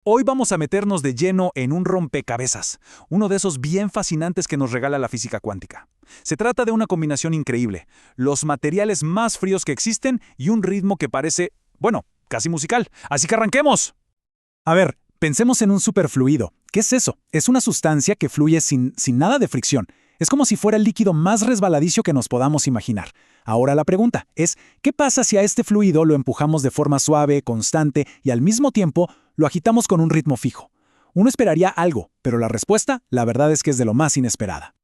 Hoy vamos a meternos de lleno en un rompecabezas, uno de esos bien fascinantes que nos regala la física cuántica. Se trata de una combinación increíble, los materiales más fríos que existen y un ritmo que parece, bueno, casi musical. Así que arranquemos. A ver, pensemos en un superfluido. ¿Qué es eso? Es una sustancia que fluye sin nada de fricción. Es como si fuera el líquido más resbaladizo que nos podamos imaginar. Ahora la pregunta es, ¿qué pasa si a este fluido lo empujamos de forma suave, constante y al mismo tiempo lo agitamos con un ritmo fijo? Uno esperaría algo, pero la respuesta, la verdad es que es de lo más inesperada.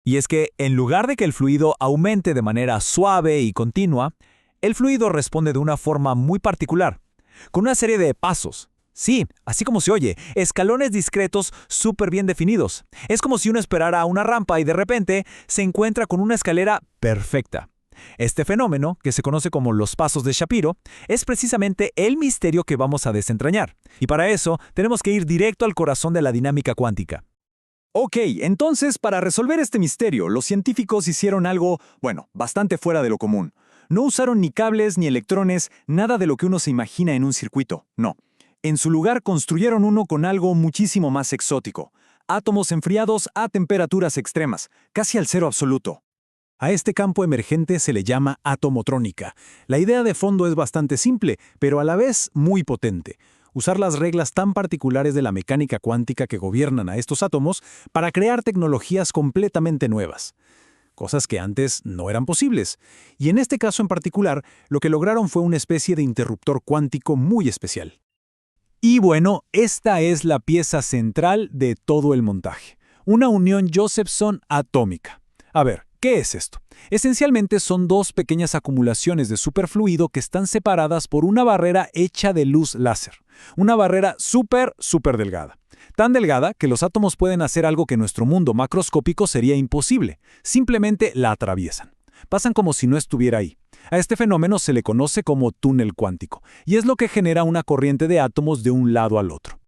Y es que, en lugar de que el fluido aumente de manera suave y continua, el fluido responde de una forma muy particular, con una serie de pasos. Sí, así como se oye, escalones discretos súper bien definidos. Es como si uno esperara una rampa y de repente se encuentra con una escalera perfecta. Este fenómeno, que se conoce como los pasos de Shapiro, es precisamente el misterio que vamos a desentrañar. Y para eso tenemos que ir directo al corazón de la dinámica cuántica. Ok, entonces para resolver este misterio, los científicos hicieron algo, bueno, bastante fuera de lo común. No usaron ni cables ni electrones, nada de lo que uno se imagina en un circuito, no. En su lugar construyeron uno con algo muchísimo más exótico. Átomos enfriados a temperaturas extremas, casi al cero absoluto. A este campo emergente se le llama atomotrónica. La idea de fondo es bastante simple, pero a la vez muy potente. Usar las reglas tan particulares de la mecánica cuántica que gobiernan a estos átomos para crear tecnologías completamente nuevas. Cosas que antes no eran posibles. Y en este caso en particular, lo que lograron fue una especie de interruptor cuántico muy especial. Y bueno, esta es la pieza central de todo el montaje. Una unión Josephson atómica. A ver, ¿qué es esto? Esencialmente son dos pequeñas acumulaciones de superfluido que están separadas por una barrera hecha de luz láser. Una barrera súper delgada. Tan delgada que los átomos pueden hacer algo que en nuestro mundo macroscópico sería imposible. Simplemente la atraviesan. Pasan como si no estuviera ahí. A este fenómeno se le conoce como túnel cuántico, y es lo que genera una corriente de átomos de un lado al otro.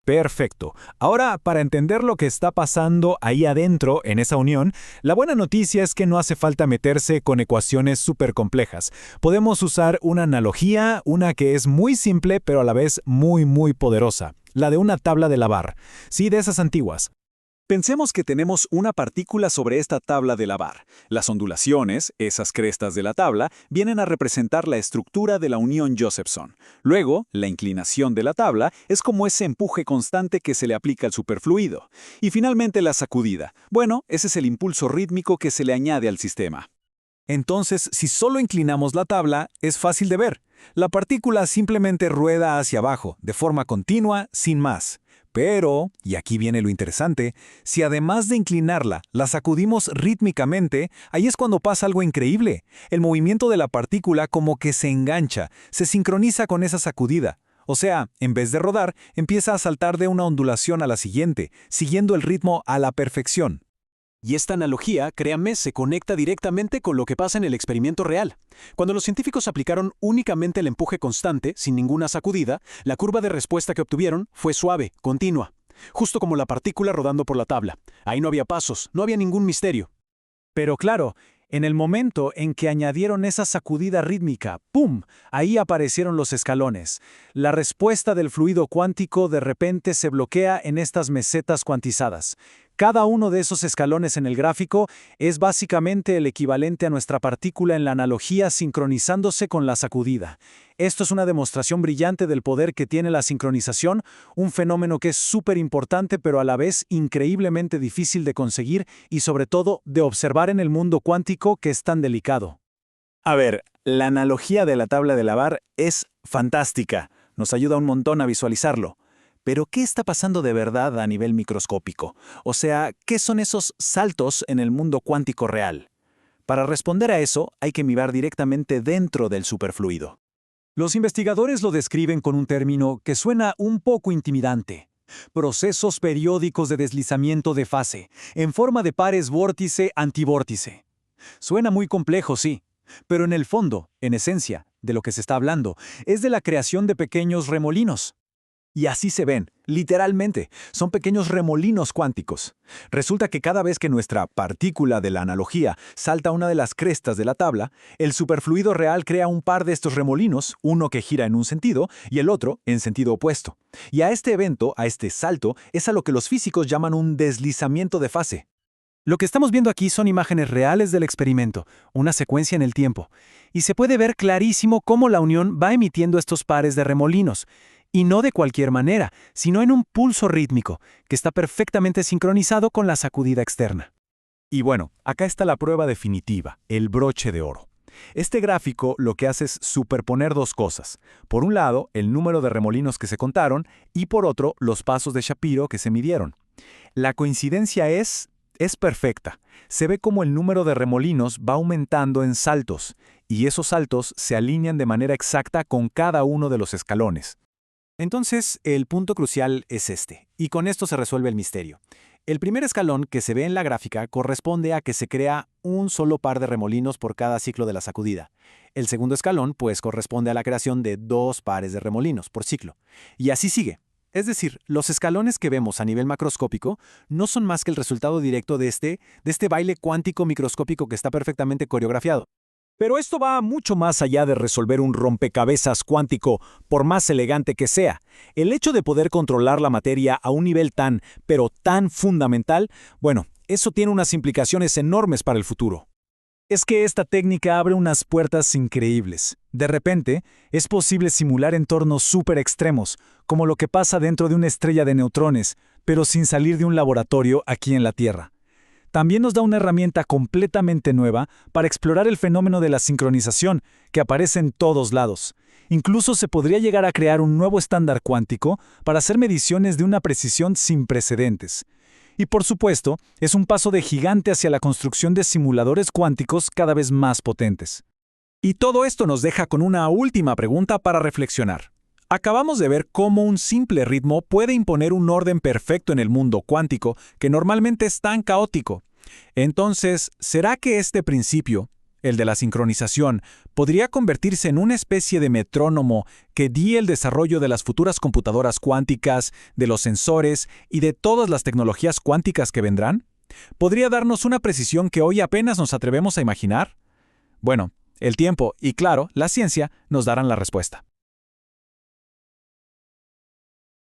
Perfecto. Ahora, para entender lo que está pasando ahí adentro, en esa unión, la buena noticia es que no hace falta meterse con ecuaciones súper complejas. Podemos usar una analogía, una que es muy simple, pero a la vez muy poderosa. La de una tabla de lavar. Sí, de esas antiguas. Pensemos que tenemos una partícula sobre esta tabla de lavar. Las ondulaciones, esas crestas de la tabla, vienen a representar la estructura de la unión Josephson. Luego, la inclinación de la tabla es como ese empuje constante que se le aplica al superfluido. Y finalmente la sacudida. Bueno, ese es el impulso rítmico que se le añade al sistema. Entonces, si solo inclinamos la tabla, es fácil de ver. La partícula simplemente rueda hacia abajo, de forma continua, sin más. Pero, y aquí viene lo interesante, si además de inclinarla, la sacudimos rítmicamente, ahí es cuando pasa algo increíble. El movimiento de la partícula como que se engancha, se sincroniza con esa sacudida. O sea, en vez de rodar, empieza a saltar de una ondulación a la siguiente, siguiendo el ritmo a la perfección. Y esta analogía, créanme, se conecta directamente con lo que pasa en el experimento real. Cuando los científicos aplicaron únicamente el empuje constante, sin ninguna sacudida, la curva de respuesta que obtuvieron fue suave, continua. Justo como la partícula rodando por la tabla. Ahí no había pasos, no había ningún misterio. Pero claro, en el momento en que añadieron esa sacudida rítmica, ¡pum!, ahí aparecieron los escalones. La respuesta del fluido cuántico de repente se bloquea en estas mesetas cuantizadas. Cada uno de esos escalones en el gráfico es básicamente el equivalente a nuestra partícula en la analogía sincronizándose con la sacudida. Esto es una demostración brillante del poder que tiene la sincronización, un fenómeno que es súper importante pero a la vez increíblemente difícil de conseguir y sobre todo de observar en el mundo cuántico que es tan delicado. A ver, la analogía de la tabla de lavar es fantástica, nos ayuda un montón a visualizarlo. Pero, ¿qué está pasando de verdad a nivel microscópico? O sea, ¿qué son esos saltos en el mundo cuántico real? Para responder a eso, hay que mirar directamente dentro del superfluido. Los investigadores lo describen con un término que suena un poco intimidante. Procesos periódicos de deslizamiento de fase, en forma de pares vórtice-antivórtice. Suena muy complejo, sí, pero en el fondo, en esencia, de lo que se está hablando, es de la creación de pequeños remolinos. Y así se ven, literalmente, son pequeños remolinos cuánticos. Resulta que cada vez que nuestra partícula de la analogía salta una de las crestas de la tabla, el superfluido real crea un par de estos remolinos, uno que gira en un sentido y el otro en sentido opuesto. Y a este evento, a este salto, es a lo que los físicos llaman un deslizamiento de fase. Lo que estamos viendo aquí son imágenes reales del experimento, una secuencia en el tiempo, y se puede ver clarísimo cómo la unión va emitiendo estos pares de remolinos, y no de cualquier manera, sino en un pulso rítmico, que está perfectamente sincronizado con la sacudida externa. Y bueno, acá está la prueba definitiva, el broche de oro. Este gráfico lo que hace es superponer dos cosas. Por un lado, el número de remolinos que se contaron, y por otro, los pasos de Shapiro que se midieron. La coincidencia es perfecta. Se ve como el número de remolinos va aumentando en saltos, y esos saltos se alinean de manera exacta con cada uno de los escalones. Entonces, el punto crucial es este, y con esto se resuelve el misterio. El primer escalón que se ve en la gráfica corresponde a que se crea un solo par de remolinos por cada ciclo de la sacudida. El segundo escalón, pues, corresponde a la creación de 2 pares de remolinos por ciclo. Y así sigue. Es decir, los escalones que vemos a nivel macroscópico no son más que el resultado directo de este baile cuántico microscópico que está perfectamente coreografiado. Pero esto va mucho más allá de resolver un rompecabezas cuántico, por más elegante que sea. El hecho de poder controlar la materia a un nivel tan, pero tan fundamental, bueno, eso tiene unas implicaciones enormes para el futuro. Es que esta técnica abre unas puertas increíbles. De repente, es posible simular entornos súper extremos, como lo que pasa dentro de una estrella de neutrones, pero sin salir de un laboratorio aquí en la Tierra. También nos da una herramienta completamente nueva para explorar el fenómeno de la sincronización, que aparece en todos lados. Incluso se podría llegar a crear un nuevo estándar cuántico para hacer mediciones de una precisión sin precedentes. Y por supuesto, es un paso de gigante hacia la construcción de simuladores cuánticos cada vez más potentes. Y todo esto nos deja con una última pregunta para reflexionar. Acabamos de ver cómo un simple ritmo puede imponer un orden perfecto en el mundo cuántico que normalmente es tan caótico. Entonces, ¿será que este principio, el de la sincronización, podría convertirse en una especie de metrónomo que guíe el desarrollo de las futuras computadoras cuánticas, de los sensores y de todas las tecnologías cuánticas que vendrán? ¿Podría darnos una precisión que hoy apenas nos atrevemos a imaginar? Bueno, el tiempo y, claro, la ciencia nos darán la respuesta.